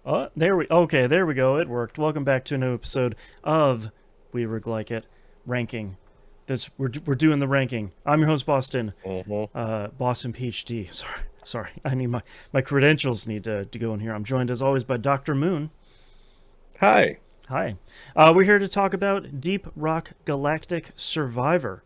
There we go. It worked. Welcome back to a new episode of We Roguelike It ranking. We're doing the ranking. I'm your host Boston, hmm Boston PhD. Sorry. I need my credentials need to go in here. I'm joined as always by Dr. Moon. Hi. Hi. We're here to talk about Deep Rock Galactic Survivor.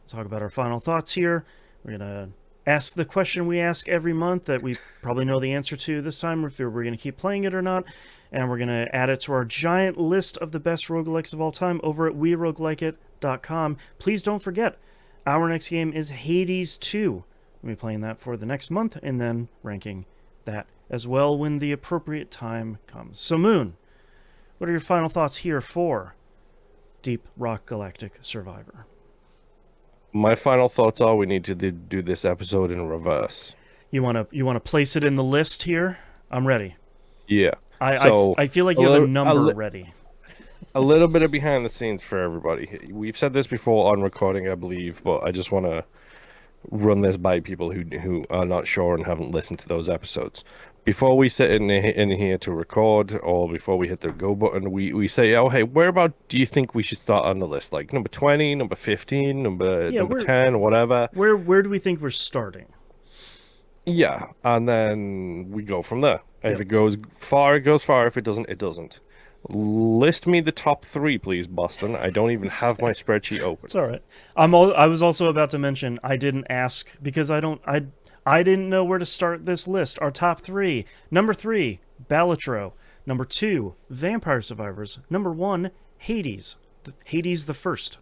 Talk about our final thoughts here. We're gonna ask the question we ask every month that we probably know the answer to this time, if we're going to keep playing it or not. And we're going to add it to our giant list of the best roguelikes of all time over at weroguelikeit.com. Please don't forget, our next game is Hades 2. We'll be playing that for the next month and then ranking that as well when the appropriate time comes. So, Moon, what are your final thoughts here for Deep Rock Galactic Survivor? My final thoughts are we need to do this episode in reverse. You wanna place it in the list here? I'm ready. Yeah. I So feel like a you have a little, number ready. a little bit of behind the scenes for everybody. We've said this before on recording, I believe, but I just want to run this by people who are not sure and haven't listened to those episodes. Before we sit in here to record, or before we hit the go button, we say, "Oh, hey, where about do you think we should start on the list? Like number 20, number 15, number Yeah, number where 10, or whatever." where do we think we're starting? Yeah, and then we go from there. If Yep. it goes far, it goes far. If it doesn't, it doesn't. List me the top three, please, Boston. I don't even have my spreadsheet open. It's all right. I was also about to mention I didn't ask because I didn't know where to start this list. Our top three. Number 3, Balatro. Number 2, Vampire Survivors. Number 1, Hades. Hades the first.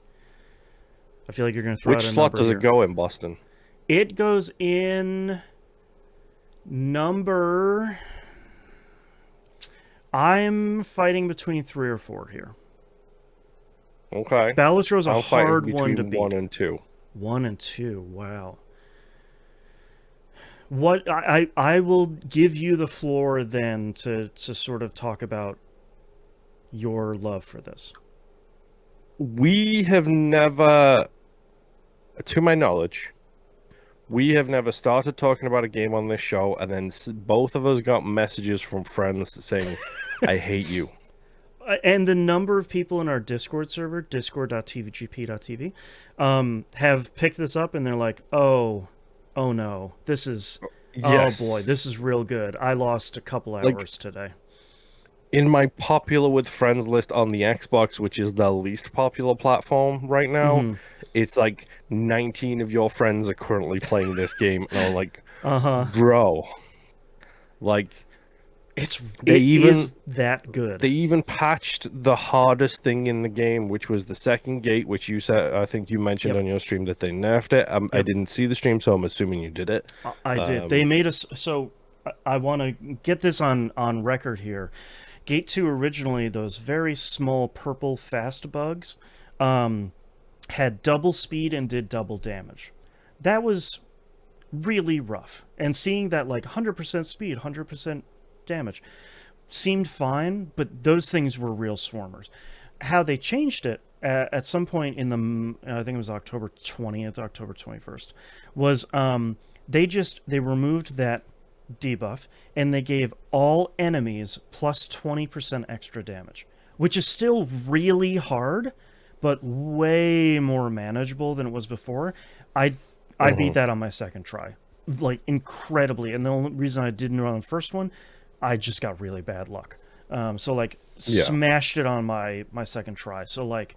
I feel like you're going to throw Which out a slot number does here. it go in, Boston? It goes in number. I'm fighting between 3 or 4 here. Okay. Balatro's a I'm fighting hard one to between beat. 1 and 2. 1 and 2. Wow. What I will give you the floor then to sort of talk about your love for this. We have never, to my knowledge, we have never started talking about a game on this show, and then both of us got messages from friends saying, "I hate you." And the number of people in our Discord server, discord.tvgp.tv, have picked this up and they're like, oh no, oh boy, Yes. this is real good. I lost a couple Like hours today. in my popular with friends list on the Xbox, which is the least popular platform right now, Mm-hmm. it's like 19 of your friends are currently playing this game, and I'm like, Uh-huh. bro, like It they even is that good. they even patched the hardest thing in the game, which was the second gate, which you said, I think you mentioned Yep. on your stream that they nerfed it. I Yep. didn't see the stream, so I'm assuming you did it. I did. They Um, made us so I want to get this on record here. Gate 2 originally, those very small purple fast bugs had double speed and did double damage. That was really rough. And seeing that like 100% speed, 100% damage seemed fine, but those things were real swarmers. How they changed it at some point in I think it was October 20th, October 21st, was they removed that debuff and they gave all enemies plus 20% extra damage, which is still really hard, but way more manageable than it was before. I beat mhm. that on my second try, like incredibly. And the only reason I didn't run on the first one, I just got really bad luck. So like Yeah. smashed it on my second try. So like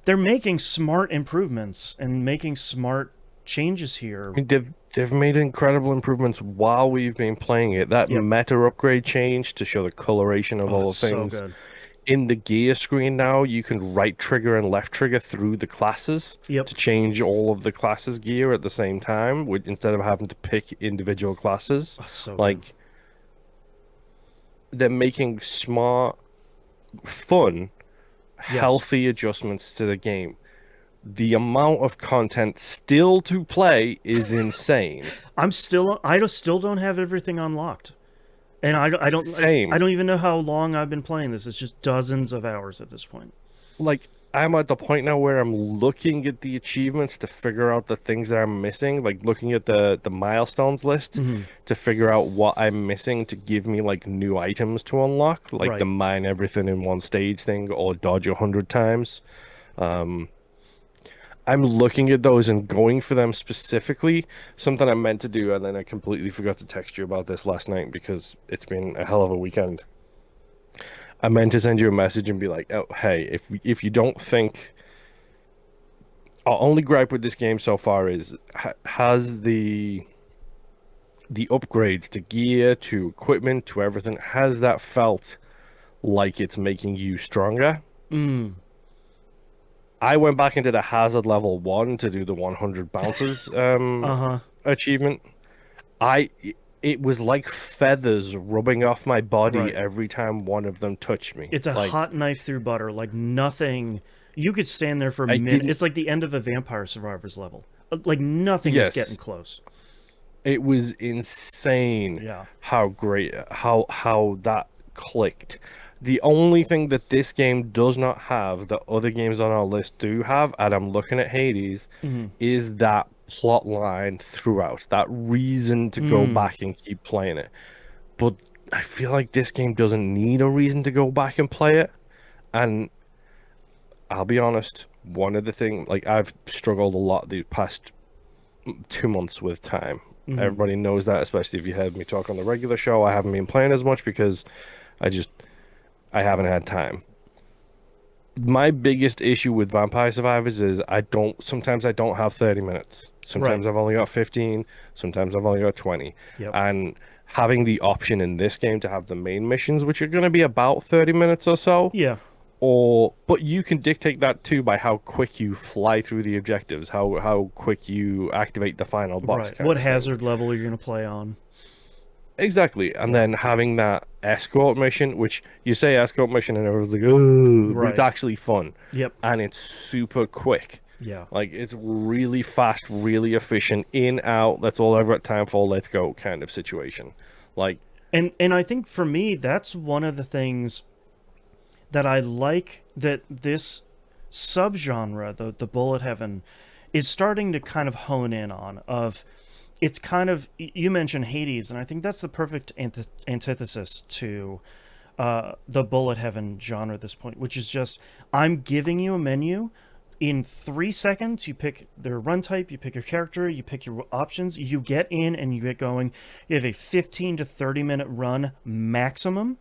they're making smart improvements and making smart changes here. I mean, they've made incredible improvements while we've been playing it. That Yep. meta upgrade change to show the coloration of Oh, all it's the so things. good. In the gear screen now, you can right trigger and left trigger through the classes Yep. to change all of the classes' gear at the same time, instead of having to pick individual classes. Oh, so good. Like, they're making smart, fun, Yes. healthy adjustments to the game. The amount of content still to play is insane. I still don't have everything unlocked. And I Same. don't even know how long I've been playing this. It's just dozens of hours at this point. Like I'm at the point now where I'm looking at the achievements to figure out the things that I'm missing, like looking at the milestones list Hmm. to figure out what I'm missing to give me like new items to unlock, like the Right. mine everything in one stage thing or dodge 100 times. Um, I'm looking at those and going for them specifically. Something I meant to do, and then I completely forgot to text you about this last night because it's been a hell of a weekend. I meant to send you a message and be like, "Oh, hey, if you don't think our only gripe with this game so far is has the upgrades to gear, to equipment, to everything, has that felt like it's making you stronger?" Mm. I went back into the hazard level 1 to do the 100 bounces Uh-huh. achievement. I it was like feathers rubbing off my body Right. every time one of them touched me. It's a Like hot knife through butter. Like nothing. You could stand there for a I minute. didn't. It's like the end of a Vampire Survivors level. Like nothing is getting Yes, close. it was insane Yeah. how great how that clicked. The only thing that this game does not have that other games on our list do have, and I'm looking at Hades, Hmm. is that plot line throughout, that reason to go Mm. back and keep playing it. But I feel like this game doesn't need a reason to go back and play it. And I'll be honest, one of the things, like I've struggled a lot the past 2 months with time. Hmm. Everybody knows that, especially if you heard me talk on the regular show. I haven't been playing as much because I just I haven't had time. My biggest issue with Vampire Survivors is sometimes I don't have 30 minutes. Right. Sometimes I've only got 15, sometimes I've only got 20. Yep. And having the option in this game to have the main missions, which are going to be about 30 minutes or so, Yeah. but you can dictate that too by how quick you fly through the objectives, how quick you activate the final boss Right. kind What of thing. hazard level you're gonna play on? Exactly. And Yeah. then having that escort mission, which you say escort mission and everyone's like, oh, but it's Right. actually fun Yep. and it's super quick. Yeah. Like it's really fast, really efficient, in, out, that's all I've got time for, let's go kind of situation. Like, And I think for me that's one of the things that I like that this subgenre, the bullet heaven, is starting to kind of hone in on. Of it's kind of, you mentioned Hades, and I think that's the perfect antithesis to the bullet heaven genre at this point, which is just I'm giving you a menu. In 3 seconds, you pick their run type, you pick your character, you pick your options, you get in and you get going. You have a 15 to 30 minute run maximum,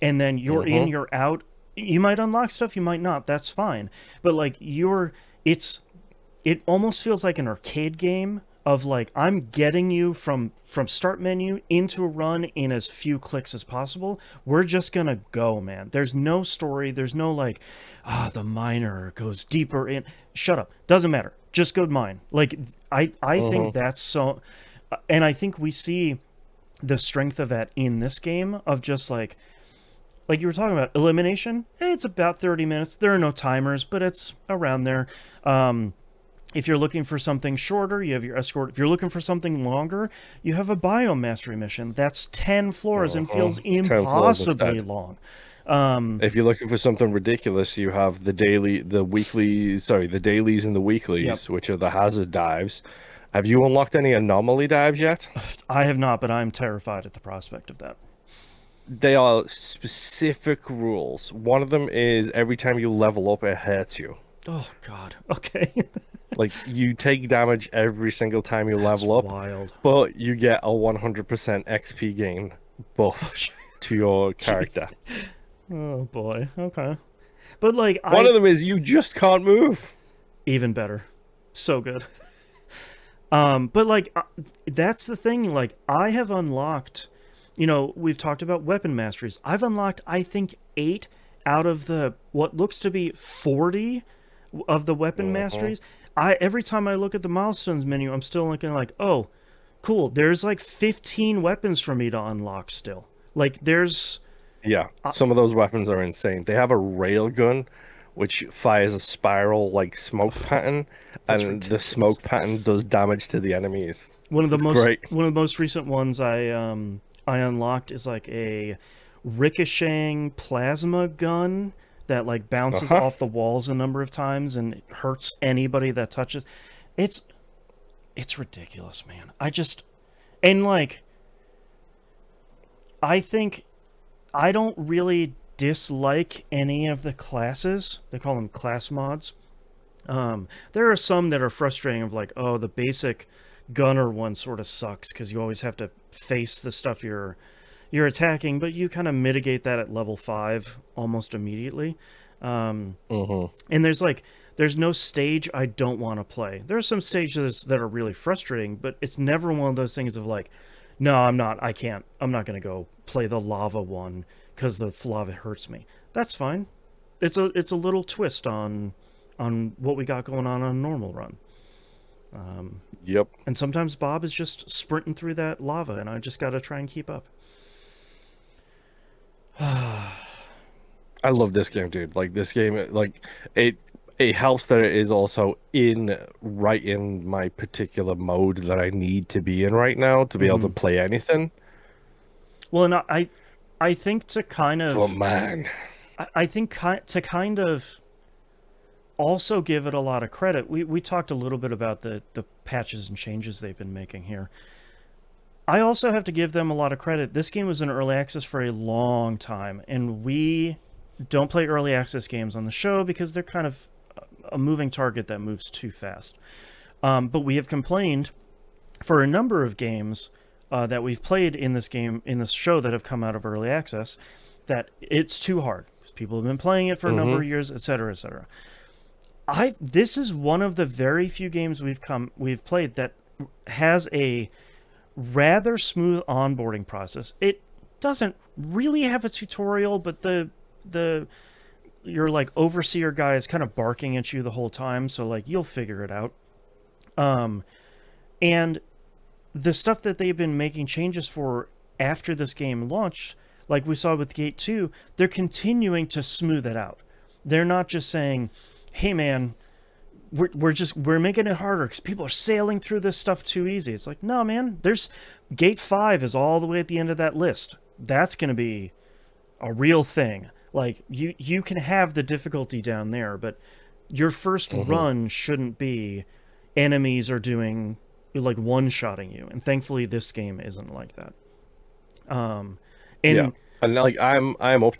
and then you're in, mm-hmm. you're out. You might unlock stuff, you might not. That's fine. But like it's it almost feels like an arcade game of like I'm getting you from start menu into a run in as few clicks as possible. We're just gonna go, man. There's no story. There's no like, the miner goes deeper in. Shut up. Doesn't matter. Just go mine. Like I think Mm-hmm. that's so, and I think we see the strength of that in this game of just like you were talking about elimination. It's about 30 minutes. There are no timers, but it's around there. Um, if you're looking for something shorter, you have your escort. If you're looking for something longer, you have a biomastery mission. That's 10 floors and feels Mm-hmm. It's 10 floors impossibly instead. long. Um, If you're looking for something ridiculous, you have the dailies and the yep. weeklies, which are the hazard dives. Have you unlocked any anomaly dives yet? I have not, but I'm terrified at the prospect of that. They are specific rules. One of them is every time you level up, it hurts you. Oh, God. Okay. Like you take damage every single time you That's level up, wild. but you get a 100% XP gain Oh, buff to your jeez. character. Oh, boy. Okay. But, like, One of them is you just can't move. even better. So good. But like that's the thing. Like I have unlocked, we've talked about weapon masteries. I've unlocked, I think, 8 out of the what looks to be 40 of the weapon Hmm. masteries. I every time I look at the milestones menu, I'm still looking like, oh, cool. There's like 15 weapons for me to unlock still. Like there's, Yeah, uh, some of those weapons are insane. They have a rail gun, which fires a spiral like smoke pattern, that's and the ridiculous. smoke pattern does damage to the enemies. One of the It's most great. one of the most recent ones I unlocked is like a ricocheting plasma gun that like bounces Uh-huh. off the walls a number of times and hurts anybody that touches. It's it's ridiculous, man. I just and like I think I don't really dislike any of the classes. They call them class mods. There are some that are frustrating of like, oh, the basic gunner one sort of sucks because you always have to face the stuff you're attacking, but you kind of mitigate that at level 5 almost immediately. Um, Mm-hmm. and there's no stage I don't want to play. There are some stages that are really frustrating, but it's never one of those things of like, no, I'm not. I can't. I'm not going to go play the lava one because the lava hurts me. That's fine. It's a little twist on what we got going on a normal run. Yep. And sometimes Bob is just sprinting through that lava, and I just got to try and keep up. I love this game, dude. Like this game, like it it helps that it is also in right in my particular mode that I need to be in right now to be able to Mm-hmm. play anything. Well, and I think to kind But of man, I think to kind of also give it a lot of credit. We talked a little bit about the patches and changes they've been making here. I also have to give them a lot of credit. This game was in early access for a long time, and we don't play early access games on the show because they're kind of a moving target that moves too fast. But we have complained for a number of games that we've played in this show that have come out of early access that it's too hard because people have been playing it for a number mm-hmm. of years, etc., etc. I This is one of the very few games we've played that has a rather smooth onboarding process. It doesn't really have a tutorial, but the your like overseer guy is kind of barking at you the whole time, so like you'll figure it out. Um, and the stuff that they've been making changes for after this game launched, like we saw with Gate 2, they're continuing to smooth it out. They're not just saying, "Hey man, we're making it harder because people are sailing through this stuff too easy." It's like, no, man. There's Gate 5 is all the way at the end of that list. That's gonna be a real thing. Like you can have the difficulty down there, but your first Mm-hmm. run shouldn't be enemies are doing like one shotting you. And thankfully, this game isn't like that. Um, Yeah. and And like I'm up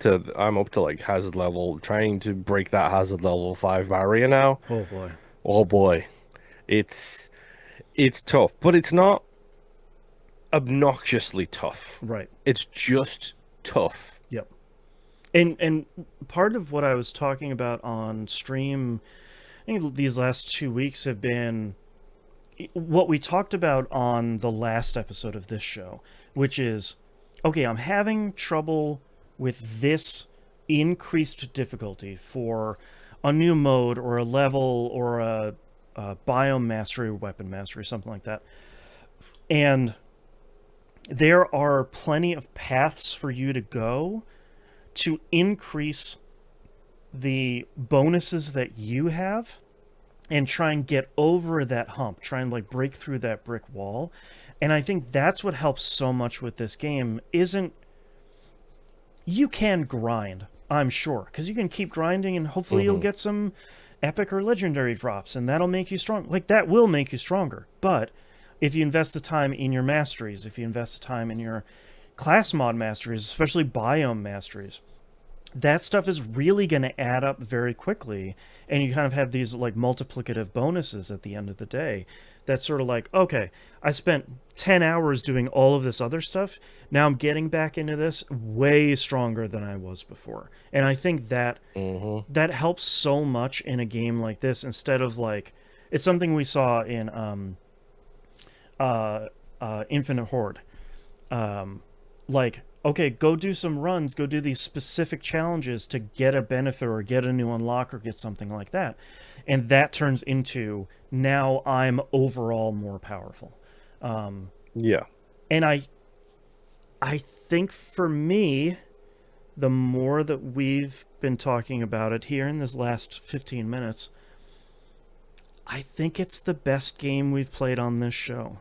to like hazard level, trying to break that hazard level 5 barrier now. oh boy, Oh boy. It's it's tough, but it's not obnoxiously tough. right, It's just tough. yep. And part of what I was talking about on stream, I think these last 2 weeks have been what we talked about on the last episode of this show, which is okay, I'm having trouble with this increased difficulty for a new mode or a level or a biome mastery or weapon mastery, something like that. And there are plenty of paths for you to go to increase the bonuses that you have and try and get over that hump, try and like break through that brick wall. And I think that's what helps so much with this game isn't you can grind, I'm sure, because you can keep grinding and hopefully you'll Mm-hmm. get some epic or legendary drops and that'll make you strong. Like that will make you stronger. But if you invest the time in your masteries, if you invest the time in your class mod masteries, especially biome masteries, that stuff is really going to add up very quickly, and you kind of have these like multiplicative bonuses at the end of the day. That's sort of like, okay, I spent 10 hours doing all of this other stuff. Now I'm getting back into this way stronger than I was before. And I think that Mm-hmm. that helps so much in a game like this instead of like it's something we saw in Infinite Horde. Like, okay, go do some runs, go do these specific challenges to get a benefit or get a new unlock or get something like that. And that turns into now I'm overall more powerful. Um, Yeah. and I think for me, the more that we've been talking about it here in this last 15 minutes, I think it's the best game we've played on this show.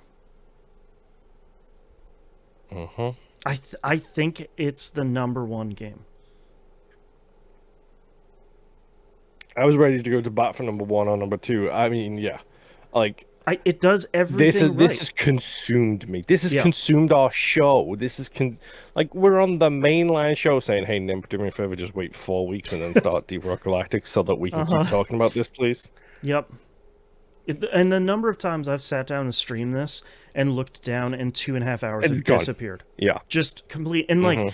Mm-hmm. I think it's the number one game. I was ready to go to bat for number one or number two. I mean, yeah, like It does this everything is this right. has consumed me. This has Yeah. consumed our show. This is like we're on the mainline show saying, "Hey, Nim, do me a favor, just wait 4 weeks and then start Deep Rock Galactic so that we can keep Uh-huh. talking about this, please." Yep. And the number of times I've sat down and streamed this and looked down and 2.5 hours And it's have gone. disappeared. Yeah. Just complete. And like, Hmm.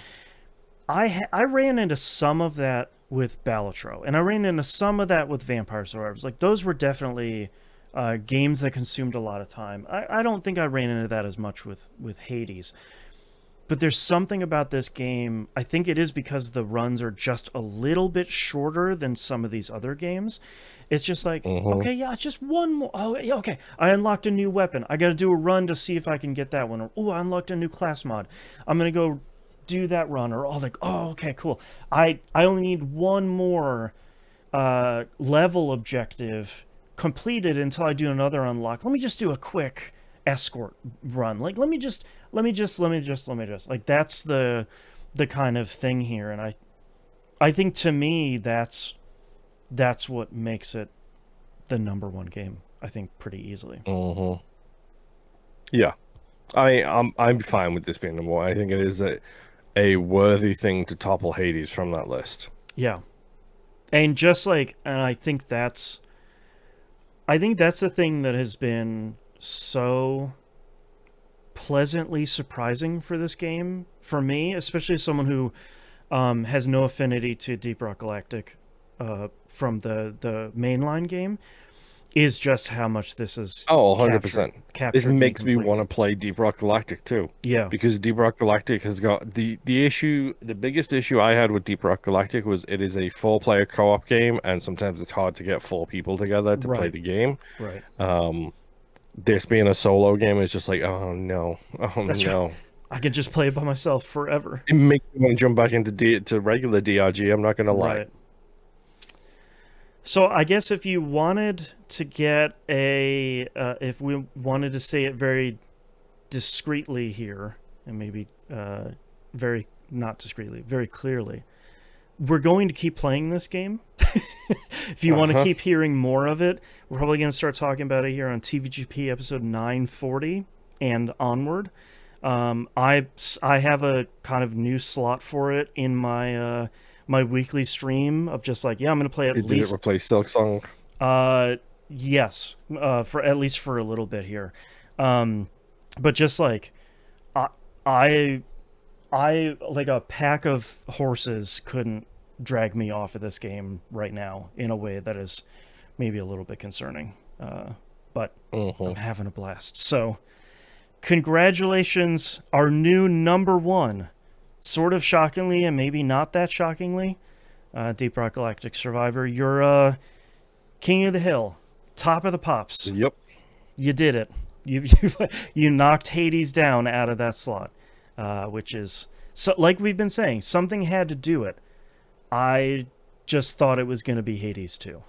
I ran into some of that with Balatro, and I ran into some of that with Vampire Survivors. Like, those were definitely games that consumed a lot of time. I don't think I ran into that as much with Hades. But there's something about this game. I think it is because the runs are just a little bit shorter than some of these other games. It's just like, Hmm. okay, yeah, it's just one more. Oh, yeah, okay. I unlocked a new weapon. I got to do a run to see if I can get that one. Or, oh, I unlocked a new class mod. I'm going to go do that run. Or, oh, like, oh, okay, cool. I only need one more level objective completed until I do another unlock. Let me just do a quick escort run. Like, let me just. Like, that's the kind of thing here, and I think to me that's what makes it the number one game. I think pretty easily. Hmm. Yeah. I'm fine with this being number one. I think it is a worthy thing to topple Hades from that list. Yeah, and just like, and I think that's the thing that has been so pleasantly surprising for this game for me, especially as someone who has no affinity to Deep Rock Galactic from the mainline game, is just how much this is Oh, captured 100%. This captured me makes me want completely. to play Deep Rock Galactic too. Yeah, Because Deep Rock Galactic has got the biggest issue I had with Deep Rock Galactic was it is a four-player co-op game, and sometimes it's hard to get four people together to play right, the game. right. This being a solo game is just like, oh no, oh That's right. no. I could just play it by myself forever. It makes me want to jump back into to regular DRG. I'm not gonna lie. Right. So I guess if you wanted to get if we wanted to say it very discreetly here, and maybe very not discreetly, very clearly, we're going to keep playing this game. If you want to Uh-huh. keep hearing more of it, we're probably going to start talking about it here on TVGP episode 940 and onward. I have a kind of new slot for it in my weekly stream of just like, yeah, I'm going to play at Did it least replace Silk Song? yes, for at least for a little bit here. But just like I I I like a pack of horses couldn't drag me off of this game right now in a way that is maybe a little bit concerning. But I'm Hmm. having a blast. So, congratulations, our new number one. Sort of shockingly, and maybe not that shockingly, Deep Rock Galactic Survivor. You're king of the hill, top of the pops. Yep. You did it. You knocked Hades down out of that slot, which is so. Like we've been saying, something had to do it. I just thought it was going to be Hades too.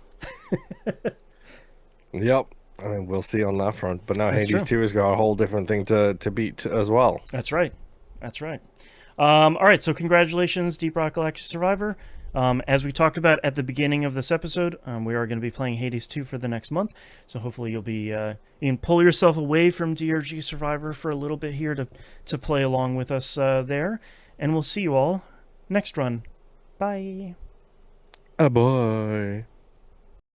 Yep. I mean, we'll see on that front. But now That's Hades true. 2 has got a whole different thing to beat as well. That's right. That's right. All right. So congratulations, Deep Rock Galactic Survivor. As we talked about at the beginning of this episode, we are going to be playing Hades 2 for the next month. So hopefully you'll be you can pull yourself away from DRG Survivor for a little bit here to play along with us there. And we'll see you all next run. Bye. Oh boy.